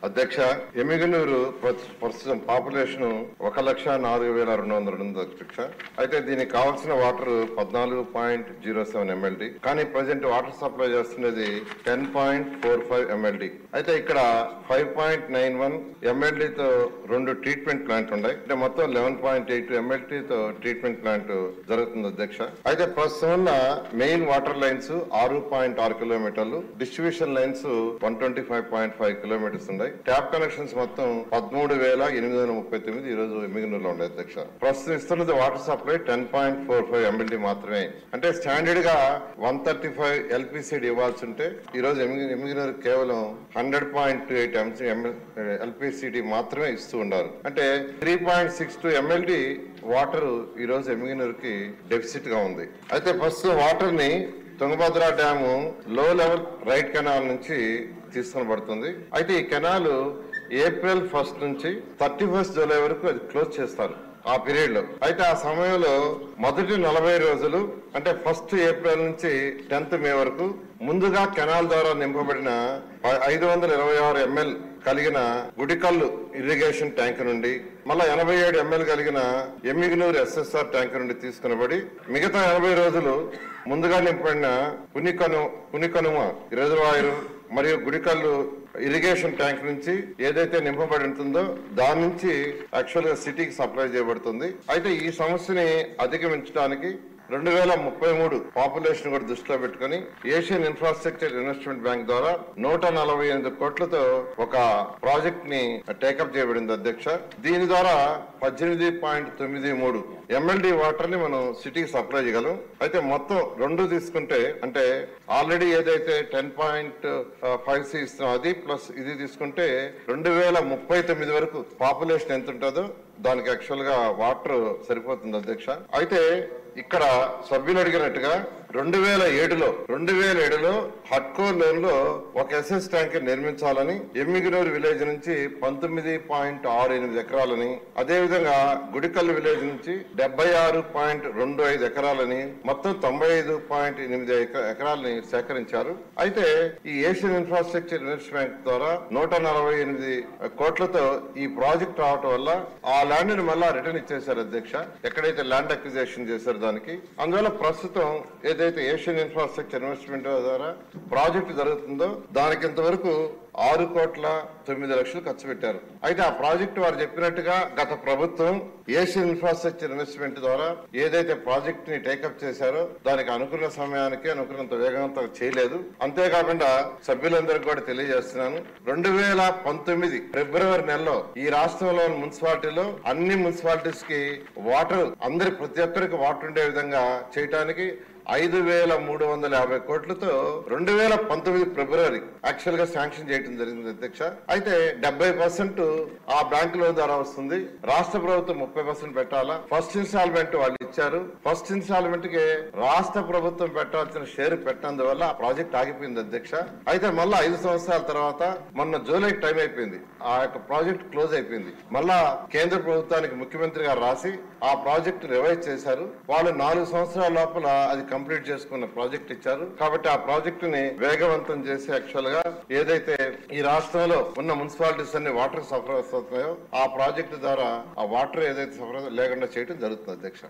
అధ్యక్ష, ఎమ్మిగనూరు ప్రస్తుతం పాపులేషన్ 1,04,200 ఉంది అధ్యక్ష. అయితే దీనికి కావాల్సిన వాటర్ 14.07 MLD, కానీ ప్రజెంట్ వాటర్ సప్లై చేస్తున్నది 10.45 MLD. అయితే ఇక్కడ 5.91 MLD తో 2 ట్రీట్మెంట్ ప్లాంట్ ఉన్నాయి. అంటే మొత్తం 11.82 MLD తో ట్రీట్మెంట్ ప్లాంట్ జరుగుతుంది అధ్యక్ష. అయితే ప్రస్తుతం మెయిన్ వాటర్ లైన్స్ 6.6 కిలోమీటర్లు, డిస్ట్రిబ్యూషన్ లైన్స్ 125.5 కిలోమీటర్స్ ఉన్నాయి. ట్యాప్ కనెక్షన్స్ మొత్తం 13,839 ఈ రోజు ఎమ్మిగనూరులో ఉన్నాయి అధ్యక్ష. ప్రస్తుతం ఇస్తున్నది వాటర్ సప్లై 10.45 MLD మాత్రమే. అంటే స్టాండర్డ్ గా 135 LPCD ఇవ్వాల్సి ఉంటే ఈ రోజు ఎమ్మిగనూరు కేవలం 100.28 LPCD మాత్రమే ఇస్తూ ఉన్నారు. అంటే 3.62 MLD వాటర్ ఈ రోజు ఎమ్మిగనూరుకి డెఫిసిట్ గా ఉంది. అయితే ప్రస్తుతం వాటర్ ని తుంగభద్ర డ్యాము లో లెవెల్ రైట్ కెనాల్ నుంచి తీసుకొనబడుతుంది. అయితే ఈ కెనాల్ April 1 నుంచి 31 జూలై వరకు అది క్లోజ్ చేస్తారు ఆ పీరియడ్ లో. అయితే ఆ సమయంలో మొదటి 40 రోజులు అంటే 1 April నుంచి 10 May వరకు ముందుగా కెనాల్ ద్వారా నింపబడిన 526 ml కలిగిన గుడికల్లు ఇరిగేషన్ ట్యాంక్ నుండి, మళ్ళా 87 ml కలిగిన ఎమ్మిగనూరు SSR ట్యాంక్ నుండి తీసుకునబడి మిగతా 80 రోజులు ముందుగా నింపబడిన పునికనుమ రిజర్వాయర్ మరియు గుడికల్లు ఇరిగేషన్ ట్యాంక్ నుంచి ఏదైతే నింపబడి ఉంటుందో దాని నుంచి యాక్చువల్ గా సిటీకి సప్లై చేయబడుతుంది. అయితే ఈ సమస్యని అధిగమించడానికి 2033 పాపులేషన్ కూడా దృష్టిలో పెట్టుకుని ఏషియన్ ఇన్ఫ్రాస్ట్రక్చర్ ఇన్వెస్ట్మెంట్ బ్యాంక్ ద్వారా 148 కోట్లతో ఒక ప్రాజెక్ట్ ని టేకప్ చేయబడింది అధ్యక్ష. దీని ద్వారా 18.93 MLD వాటర్ ని మనం సిటీకి సప్లై చేయగలం. అయితే మొత్తం 2 తీసుకుంటే అంటే ఆల్రెడీ ఏదైతే 10.5C ఇస్తున్నాం అది ప్లస్ ఇది తీసుకుంటే 2039 వరకు పాపులేషన్ ఎంత ఉంటుందో దానికి యాక్చువల్ గా వాటర్ సరిపోతుంది అధ్యక్ష. అయితే ఇక్కడ సభ్యులు అడిగినట్టుగా 2007లో హట్కో లోన్ లో ఒక SS ట్యాంక్ నిర్మించాలని ఎమ్మిగనూరు విలేజ్ నుంచి 19.68 ఎకరాలని, అదే విధంగా గుడికల్లు విలేజ్ నుంచి 76.25 ఎకరాలని, మొత్తం 95.8 ఎకరాలని సేకరించారు. అయితే ఈ ఏషియన్ ఇన్ఫ్రాస్ట్రక్చర్ ఇన్వెస్ట్మెంట్ బ్యాంక్ ద్వారా 148 కోట్లతో ఈ ప్రాజెక్ట్ రావటం వల్ల ఆ ల్యాండ్ ని మళ్ళా రిటర్న్ ఇచ్చేశారు అధ్యక్ష, ఎక్కడైతే ల్యాండ్ అక్విజిషన్ చేశారు దానికి. అందువల్ల ప్రస్తుతం ఏదైతే ఏషియన్ ఇన్ఫ్రాస్ట్రక్చర్ ఇన్వెస్ట్మెంట్ ద్వారా ప్రాజెక్ట్ జరుగుతుందో దానికి ఇంతవరకు 6,09,00,000 ఖర్చు పెట్టారు. అయితే ఆ ప్రాజెక్టు వారు చెప్పినట్టుగా గత ప్రభుత్వం ఏషియన్ ఇన్ఫ్రాస్ట్రక్చర్ ఇన్వెస్ట్మెంట్ ద్వారా ఏదైతే ప్రాజెక్ట్ ని టేకప్ చేశారో దానికి అనుకున్న సమయానికి అనుకున్నంత వేగంతో చేయలేదు. అంతేకాకుండా సభ్యులందరికీ కూడా తెలియజేస్తున్నాను, 2019 ఫిబ్రవరి నెలలో ఈ రాష్ట్రంలోని మున్సిపాలిటీలో అన్ని మున్సిపాలిటీస్ కి వాటర్ ప్రతి ఒక్కరికి వాటర్ ఉండే విధంగా చేయడానికి 5,350 కోట్లతో 2019 ఫిబ్రవరి యాక్చువల్ గా శాంక్షన్ చేయడం జరిగింది అధ్యక్ష. అయితే 70% ఆ బ్యాంక్ లోన్ ద్వారా వస్తుంది. రాష్ట్ర ప్రభుత్వం 30% పెట్టాలా. ఫస్ట్ ఇన్స్టాల్మెంట్ వాళ్ళు ఇచ్చారు. ఫస్ట్ ఇన్స్టాల్మెంట్ కి రాష్ట్ర ప్రభుత్వం పెట్టాల్సిన షేర్ పెట్టినందువల్ల ఆ ప్రాజెక్ట్ ఆగిపోయింది అధ్యక్ష. అయితే మళ్ళా 5 సంవత్సరాల తర్వాత మొన్న జూలై టైం అయిపోయింది, ఆ యొక్క ప్రాజెక్ట్ క్లోజ్ అయిపోయింది. మళ్ళా కేంద్ర ప్రభుత్వానికి ముఖ్యమంత్రి గారు రాసి ఆ ప్రాజెక్ట్ రివైజ్ చేశారు. వాళ్ళు 4 సంవత్సరాల లోపల అది కంప్లీట్ చేసుకున్న ప్రాజెక్ట్ ఇచ్చారు. కాబట్టి ఆ ప్రాజెక్టు ని వేగవంతం చేసి యాక్చువల్ గా ఏదైతే ఈ రాష్ట్రంలో ఉన్న మున్సిపాలిటీస్ అన్ని వాటర్ సరఫరా అవుతున్నాయో ఆ ప్రాజెక్టు ద్వారా ఆ వాటర్ ఏదైతే సరఫరా లేకుండా చేయడం జరుగుతుంది అధ్యక్ష.